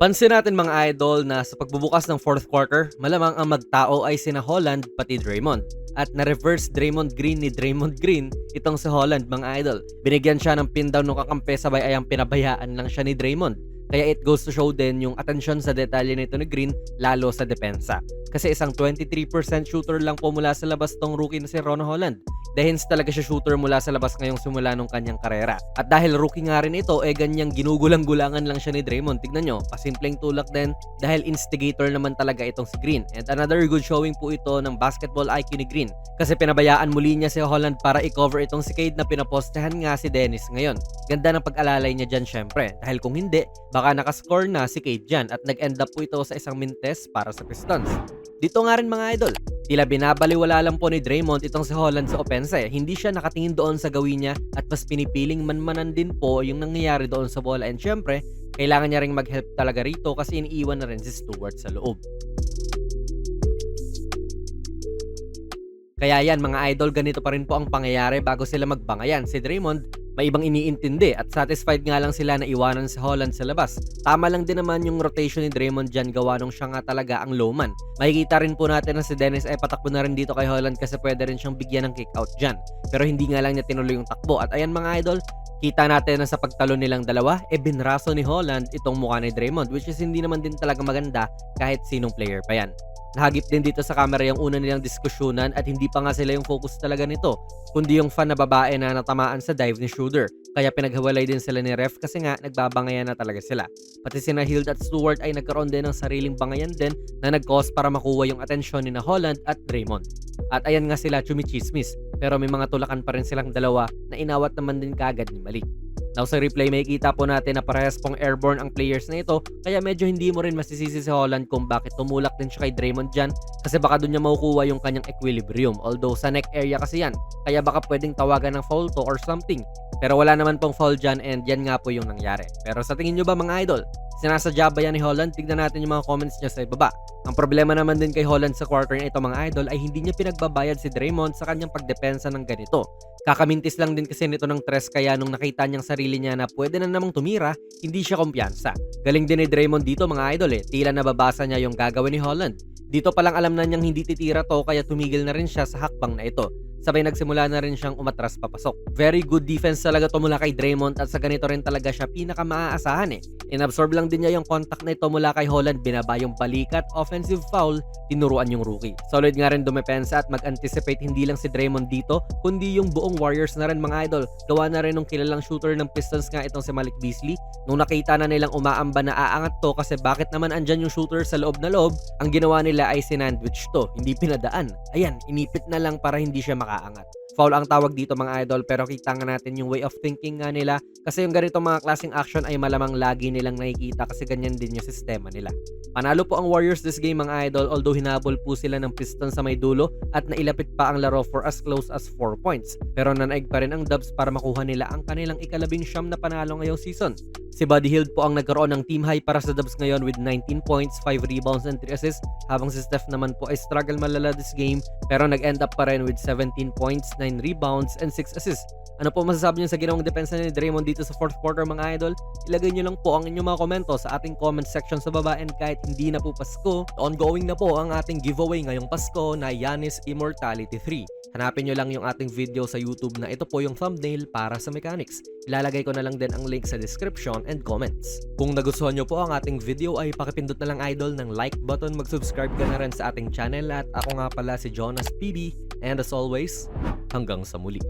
Pansin natin mga idol na sa pagbubukas ng fourth quarter, malamang ang magtao ay sina Holland pati Draymond. At na-reverse Draymond Green ni Draymond Green itong si Holland mga idol. Binigyan siya ng pin down ng kakampi sabay ayang pinabayaan lang siya ni Draymond. Kaya it goes to show din yung atensyon sa detalye nito ni Green lalo sa depensa. Kasi isang 23% shooter lang po mula sa labas tong rookie na si Ron Holland. Dahil talaga siya shooter mula sa labas ngayong simula nung kanyang karera. At dahil rookie nga rin ito, ganyang ginugulang-gulangan lang siya ni Draymond. Tignan nyo, pasimpleng tulak din dahil instigator naman talaga itong si Green. And another good showing po ito ng basketball IQ ni Green. Kasi pinabayaan muli niya si Holland para i-cover itong si Cade na pinapostehan nga si Dennis ngayon. Ganda ng pag-alalay niya dyan syempre. Dahil kung hindi, baka nakascore na si Cade dyan at nag-end up po ito sa isang mintes para sa Pistons. Dito nga rin mga idol, tila binabaliwala lang po ni Draymond itong si Holland sa opensa Hindi siya nakatingin doon sa gawin niya at mas pinipiling manmanan din po yung nangyayari doon sa bola. And syempre, kailangan niya ring mag-help talaga rito kasi iniiwan na rin si Stewart sa loob. Kaya yan mga idol, ganito pa rin po ang pangyayari bago sila magbangayan. Si Draymond, may ibang iniintindi at satisfied nga lang sila na iwanan si Holland sa labas. Tama lang din naman yung rotation ni Draymond dyan gawa nung siya nga talaga ang lowman. Makikita rin po natin na si Dennis ay patakbo na rin dito kay Holland kasi pwede rin siyang bigyan ng kick out dyan. Pero hindi nga lang niya tinuloy yung takbo. At ayan mga idol, kita natin na sa pagtalo nilang dalawa, binraso ni Holland itong mukha ni Draymond, which is hindi naman din talaga maganda kahit sinong player pa yan. Nahagip din dito sa camera yung una nilang diskusyonan at hindi pa nga sila yung focus talaga nito, kundi yung fan na babae na natamaan sa dive ni Schroeder. Kaya pinaghiwalay din sila ni ref kasi nga nagbabangayan na talaga sila. Pati sina Hield at Stewart ay nagkaroon din ng sariling bangayan din na nag-cause para makuha yung atensyon ni na Holland at Draymond. At ayan nga sila chumichismis, pero may mga tulakan pa rin silang dalawa na inawat naman din kagad ni Malik. Now sa replay makikita po natin na parehas pong airborne ang players na ito kaya medyo hindi mo rin masisisi si Holland kung bakit tumulak din siya kay Draymond dyan kasi baka doon niya makukuha yung kanyang equilibrium. Although sa neck area kasi yan kaya baka pwedeng tawagan ng foul to or something. Pero wala naman pong foul dyan and yan nga po yung nangyari. Pero sa tingin nyo ba mga idol, sinasadya ba yan ni Holland? Tignan natin yung mga comments niya sa ibaba. Ang problema naman din kay Holland sa quarter na ito mga idol ay hindi niya pinagbabayad si Draymond sa kanyang pagdepensa ng ganito. Kakamintis lang din kasi nito ng tres kaya nung nakita niyang sarili niya na pwede na namang tumira, hindi siya kumpiyansa. Galing din ni Draymond dito mga idol tila nababasa niya yung gagawin ni Holland. Dito palang alam na niyang hindi titira to kaya tumigil na rin siya sa hakbang na ito. Sabay nagsimula na rin siyang umatras papasok. Very good defense talaga to mula kay Draymond at sa ganito rin talaga siya pinaka-maaasahan Inabsorb lang din niya yung contact na ito mula kay Holland, binaba yung balikat, offensive foul, tinuruan yung rookie. Solid nga rin dumepensa at mag-anticipate hindi lang si Draymond dito, kundi yung buong Warriors na rin mga idol. Gawa na rin ng kilalang shooter ng Pistons nga itong si Malik Beasley. Nung nakita na nilang umaamba na aangat to kasi bakit naman andyan yung shooter sa loob na loob, ang ginawa nila ay sinandwich to, hindi pinadaan. Ayan, inipit na lang para hindi siya makaangat. Foul ang tawag dito mga idol pero kita nga natin yung way of thinking nga nila kasi yung ganitong mga klaseng action ay malamang lagi nilang nakikita kasi ganyan din yung sistema nila. Panalo po ang Warriors this game mga idol although hinabol po sila ng Pistons sa may dulo at nailapit pa ang laro for as close as 4 points. Pero nanaig pa rin ang Dubs para makuha nila ang kanilang ika-19 na panalo ngayong season. Si Buddy Hield po ang nagkaroon ng team high para sa Dubs ngayon with 19 points, 5 rebounds and 3 assists habang si Steph naman po ay struggle malala this game pero nag-end up pa rin with 17 points, 9 rebounds and 6 assists. Ano po masasabi niyo sa ginawang depensa ni Draymond dito sa fourth quarter mga idol? Ilagay niyo lang po ang inyong mga komento sa ating comment section sa baba and kahit hindi na po Pasko, ongoing na po ang ating giveaway ngayong Pasko na Giannis Immortality 3. Hanapin nyo lang yung ating video sa YouTube na ito po yung thumbnail para sa mechanics. Ilalagay ko na lang din ang link sa description and comments. Kung nagustuhan nyo po ang ating video ay pakipindot na lang idol ng like button, mag-subscribe ka na rin sa ating channel at ako nga pala si Jonas PB and as always, hanggang sa muli.